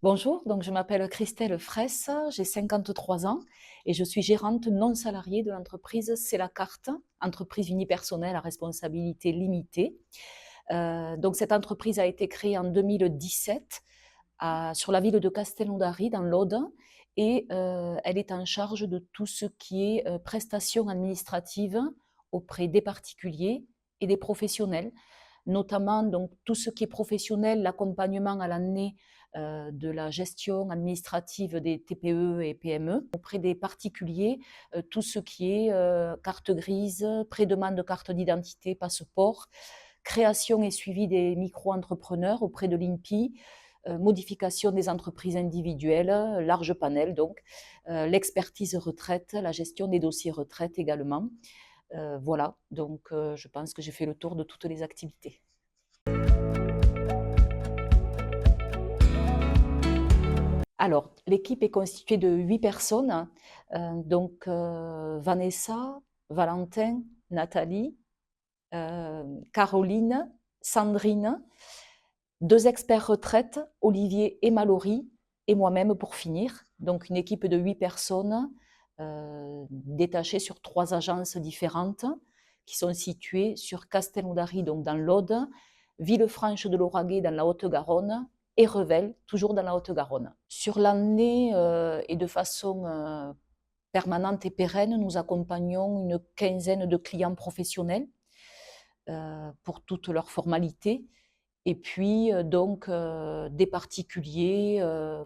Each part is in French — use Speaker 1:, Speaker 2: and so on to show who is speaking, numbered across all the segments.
Speaker 1: Bonjour, donc je m'appelle Christelle Fraisse, j'ai 53 ans et je suis gérante non salariée de l'entreprise C'est la carte, entreprise unipersonnelle à responsabilité limitée. Donc cette entreprise a été créée en 2017 sur la ville de Castelnaudary dans l'Aude et elle est en charge de tout ce qui est prestations administratives auprès des particuliers et des professionnels, notamment donc tout ce qui est professionnel, l'accompagnement à l'année de la gestion administrative des TPE et PME. Auprès des particuliers, tout ce qui est carte grise, pré-demande de carte d'identité, passeport, création et suivi des micro-entrepreneurs auprès de l'INPI, modification des entreprises individuelles, large panel donc, l'expertise retraite, la gestion des dossiers retraite également. Voilà, donc je pense que j'ai fait le tour de toutes les activités. Alors, l'équipe est constituée de 8 personnes, donc Vanessa, Valentin, Nathalie, Caroline, Sandrine, 2 experts retraite, Olivier et Mallory, et moi-même pour finir. Donc une équipe de 8 personnes détachées sur 3 agences différentes qui sont situées sur Castelnaudary, donc dans l'Aude, Villefranche de Lauragais dans la Haute-Garonne et Revel, toujours dans la Haute-Garonne. Sur l'année et de façon permanente et pérenne, nous accompagnons une quinzaine de clients professionnels pour toutes leurs formalités. Et puis donc des particuliers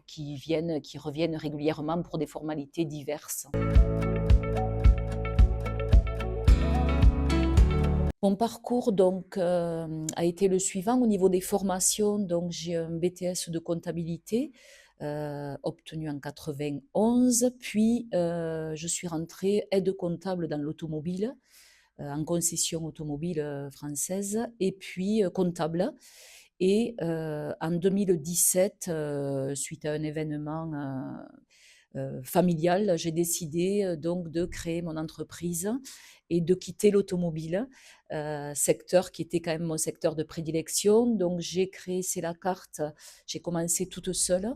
Speaker 1: qui reviennent régulièrement pour des formalités diverses. Mon parcours donc a été le suivant au niveau des formations. Donc j'ai un BTS de comptabilité obtenu en 91, puis je suis rentrée aide comptable dans l'automobile, en concession automobile française, et puis comptable. Et en 2017, suite à un événement familial, j'ai décidé donc de créer mon entreprise et de quitter l'automobile, secteur qui était quand même mon secteur de prédilection. Donc j'ai créé C'est la carte, j'ai commencé toute seule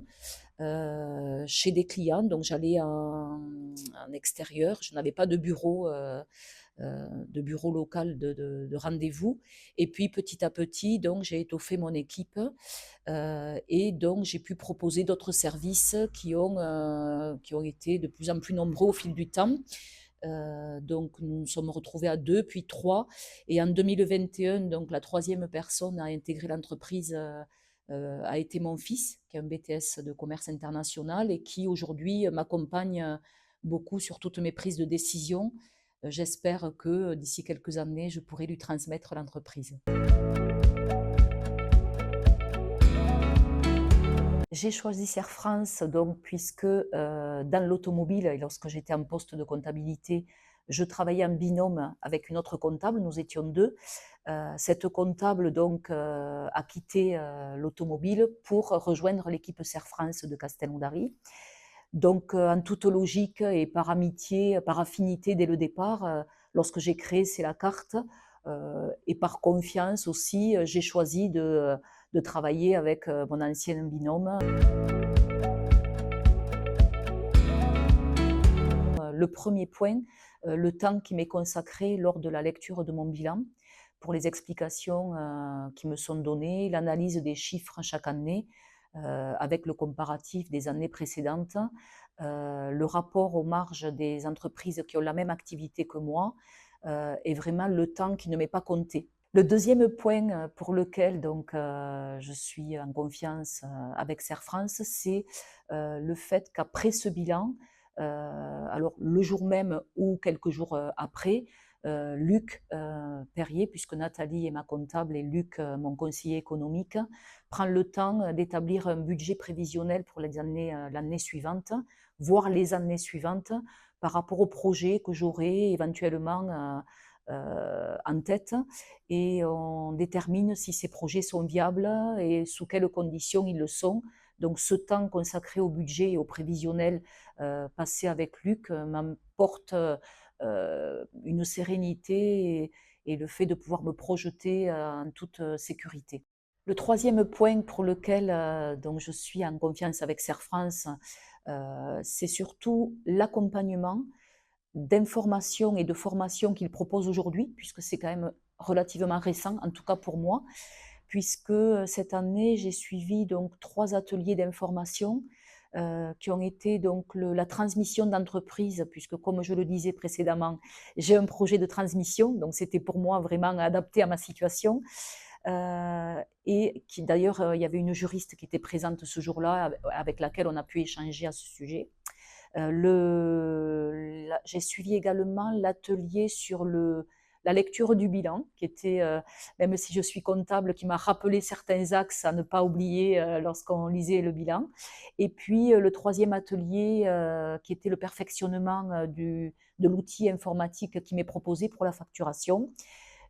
Speaker 1: chez des clients, donc j'allais en extérieur, je n'avais pas de bureau local de rendez-vous. Et puis petit à petit, donc j'ai étoffé mon équipe et donc j'ai pu proposer d'autres services qui ont été de plus en plus nombreux au fil du temps. Donc nous nous sommes retrouvés à 2, puis 3. Et en 2021, donc la troisième personne à intégrer l'entreprise a été mon fils, qui a un BTS de commerce international et qui aujourd'hui m'accompagne beaucoup sur toutes mes prises de décision. J'espère que d'ici quelques années, je pourrai lui transmettre l'entreprise. J'ai choisi Serre France donc puisque dans l'automobile, et lorsque j'étais en poste de comptabilité, je travaillais en binôme avec une autre comptable, nous étions deux. Cette comptable donc a quitté l'automobile pour rejoindre l'équipe Serre France de Castelnaudary. Donc en toute logique et par amitié, par affinité dès le départ, lorsque j'ai créé C'est la carte, et par confiance aussi, j'ai choisi de travailler avec mon ancien binôme. Le premier point, le temps qui m'est consacré lors de la lecture de mon bilan pour les explications qui me sont données, l'analyse des chiffres chaque année avec le comparatif des années précédentes, le rapport aux marges des entreprises qui ont la même activité que moi et vraiment le temps qui ne m'est pas compté. Le deuxième point pour lequel donc, je suis en confiance avec Serre France, c'est le fait qu'après ce bilan, alors le jour même ou quelques jours après, Luc Perrier, puisque Nathalie est ma comptable et Luc mon conseiller économique, prend le temps d'établir un budget prévisionnel pour l'année suivante, voire les années suivantes, par rapport au projet que j'aurai éventuellement en tête, et on détermine si ces projets sont viables et sous quelles conditions ils le sont. Donc ce temps consacré au budget et au prévisionnel passé avec Luc m'apporte une sérénité et le fait de pouvoir me projeter en toute sécurité. Le troisième point pour lequel donc je suis en confiance avec Serre France, c'est surtout l'accompagnement d'informations et de formations qu'ils proposent aujourd'hui, puisque c'est quand même relativement récent, en tout cas pour moi, puisque cette année, j'ai suivi donc 3 ateliers d'information qui ont été donc la transmission d'entreprise, puisque comme je le disais précédemment, j'ai un projet de transmission, donc c'était pour moi vraiment adapté à ma situation. Et qui d'ailleurs, il y avait une juriste qui était présente ce jour-là, avec laquelle on a pu échanger à ce sujet. J'ai suivi également l'atelier sur la lecture du bilan, qui était, même si je suis comptable, qui m'a rappelé certains axes à ne pas oublier lorsqu'on lisait le bilan. Et puis le troisième atelier, qui était le perfectionnement de l'outil informatique qui m'est proposé pour la facturation.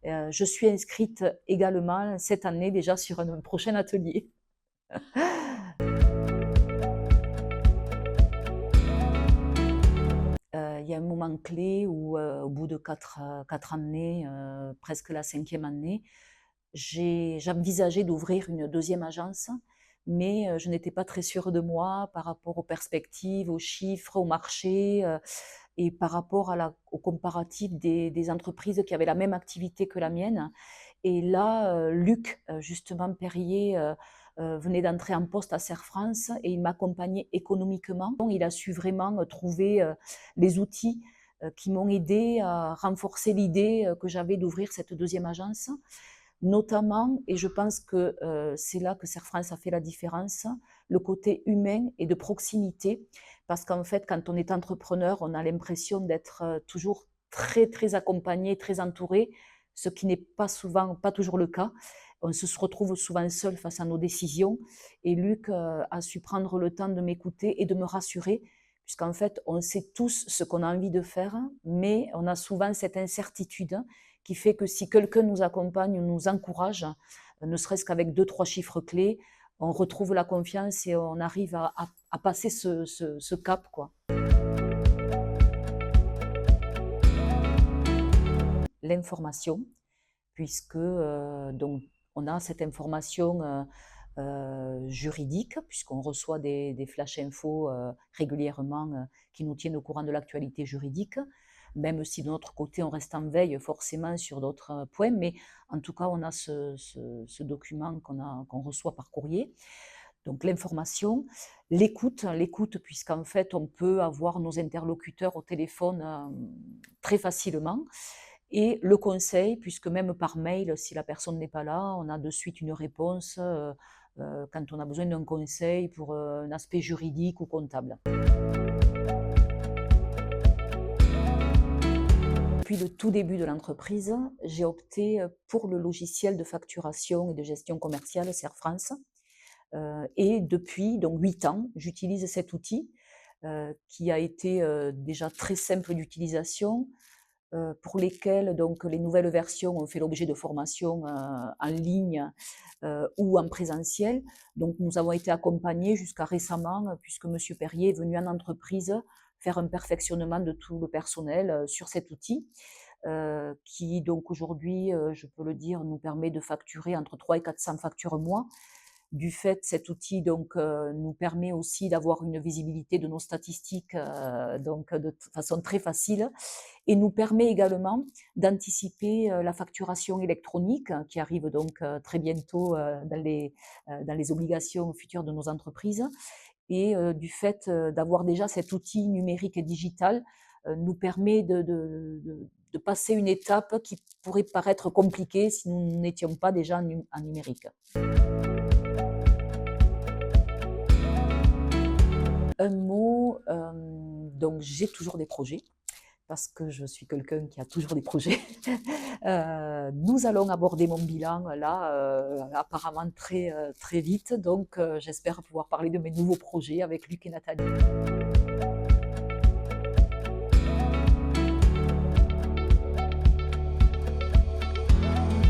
Speaker 1: Je suis inscrite également cette année déjà sur un prochain atelier. Il y a un moment clé où, au bout de 4 années, presque la cinquième année, j'envisageais d'ouvrir une deuxième agence, mais je n'étais pas très sûre de moi par rapport aux perspectives, aux chiffres, au marché, et par rapport au comparatif des entreprises qui avaient la même activité que la mienne. Et là, Luc, justement Perrier, venait d'entrer en poste à Serre France et il m'accompagnait économiquement. Il a su vraiment trouver les outils qui m'ont aidé à renforcer l'idée que j'avais d'ouvrir cette deuxième agence. Notamment, et je pense que c'est là que Serre France a fait la différence, le côté humain et de proximité. Parce qu'en fait, quand on est entrepreneur, on a l'impression d'être toujours très, très accompagné, très entouré, ce qui n'est pas souvent, pas toujours le cas. On se retrouve souvent seul face à nos décisions. Et Luc a su prendre le temps de m'écouter et de me rassurer, puisqu'en fait, on sait tous ce qu'on a envie de faire, mais on a souvent cette incertitude qui fait que si quelqu'un nous accompagne ou nous encourage, ne serait-ce qu'avec 2-3 chiffres clés, on retrouve la confiance et on arrive à passer ce cap, quoi. L'information, puisque donc on a cette information juridique, puisqu'on reçoit des flash infos régulièrement qui nous tiennent au courant de l'actualité juridique, même si de notre côté on reste en veille forcément sur d'autres points, mais en tout cas on a ce document qu'on reçoit par courrier. Donc l'information, l'écoute puisqu'en fait on peut avoir nos interlocuteurs au téléphone très facilement, et le conseil, puisque même par mail, si la personne n'est pas là, on a de suite une réponse quand on a besoin d'un conseil pour un aspect juridique ou comptable. Depuis le tout début de l'entreprise, j'ai opté pour le logiciel de facturation et de gestion commerciale Serre France. Et depuis donc 8 ans, j'utilise cet outil qui a été déjà très simple d'utilisation, pour lesquels donc les nouvelles versions ont fait l'objet de formations en ligne ou en présentiel. Donc nous avons été accompagnés jusqu'à récemment, puisque Monsieur Perrier est venu en entreprise faire un perfectionnement de tout le personnel sur cet outil, qui donc aujourd'hui, je peux le dire, nous permet de facturer entre 300 et 400 factures mois. Du fait, cet outil donc, nous permet aussi d'avoir une visibilité de nos statistiques donc de façon très facile, et nous permet également d'anticiper la facturation électronique qui arrive donc très bientôt dans les obligations futures de nos entreprises. Et du fait d'avoir déjà cet outil numérique et digital, nous permet de passer une étape qui pourrait paraître compliquée si nous n'étions pas déjà en numérique. Un mot, donc j'ai toujours des projets, parce que je suis quelqu'un qui a toujours des projets. Nous allons aborder mon bilan là, apparemment très vite, donc j'espère pouvoir parler de mes nouveaux projets avec Luc et Nathalie.